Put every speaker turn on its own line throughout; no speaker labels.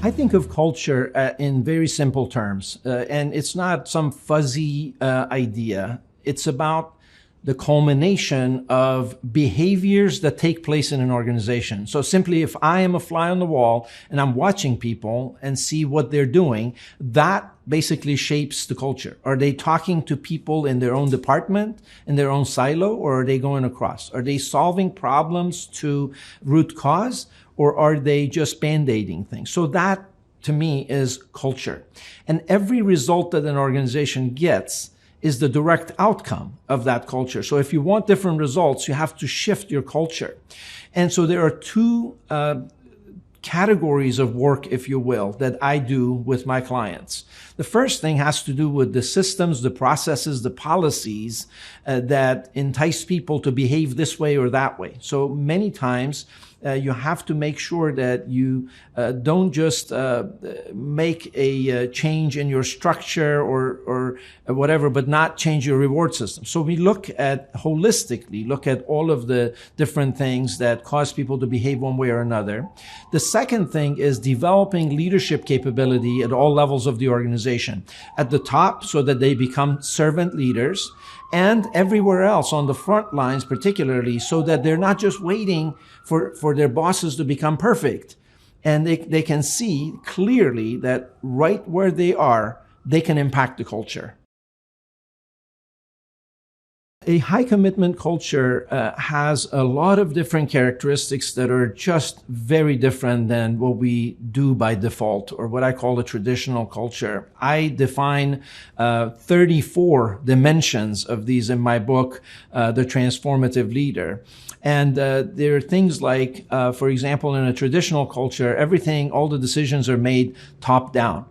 I think of culture in very simple terms, and it's not some fuzzy idea. It's about the culmination of behaviors that take place in an organization. So simply, if I am a fly on the wall and I'm watching people and see what they're doing, that basically shapes the culture. Are they talking to people in their own department, in their own silo, or are they going across? Are they solving problems to root cause, or are they just band-aiding things? So that, to me, is culture. And every result that an organization gets is the direct outcome of that culture. So if you want different results, you have to shift your culture. And so there are two categories of work, if you will, that I do with my clients. The first thing has to do with the systems, the processes, the policies that entice people to behave this way or that way. So many times you have to make sure that you don't just make a change in your structure or whatever, but not change your reward system. So we look at look at all of the different things that cause people to behave one way or another. The second thing is developing leadership capability at all levels of the organization. At the top, so that they become servant leaders, and everywhere else on the front lines, particularly, so that they're not just waiting for their bosses to become perfect. And they can see clearly that right where they are, they can impact the culture. A high commitment culture has a lot of different characteristics that are just very different than what we do by default, or what I call a traditional culture. I define 34 dimensions of these in my book, The Transformative Leader. And there are things like, for example, in a traditional culture, all the decisions are made top down.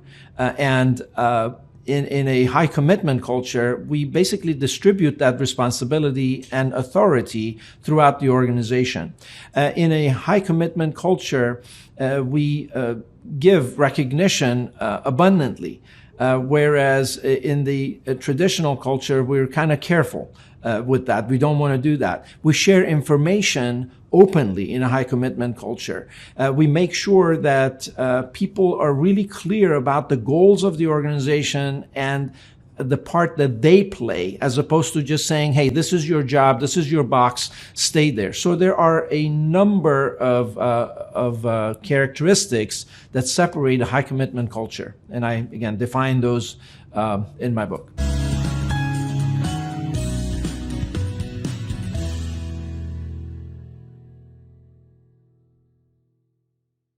In a high commitment culture, we basically distribute that responsibility and authority throughout the organization. In a high commitment culture, we give recognition abundantly, whereas in the traditional culture, we're kind of careful with that. We don't want to do that. We share information openly in a high commitment culture. We make sure that people are really clear about the goals of the organization and the part that they play, as opposed to just saying, hey, this is your job, this is your box, stay there. So there are a number of characteristics that separate a high commitment culture. And I, again, define those in my book.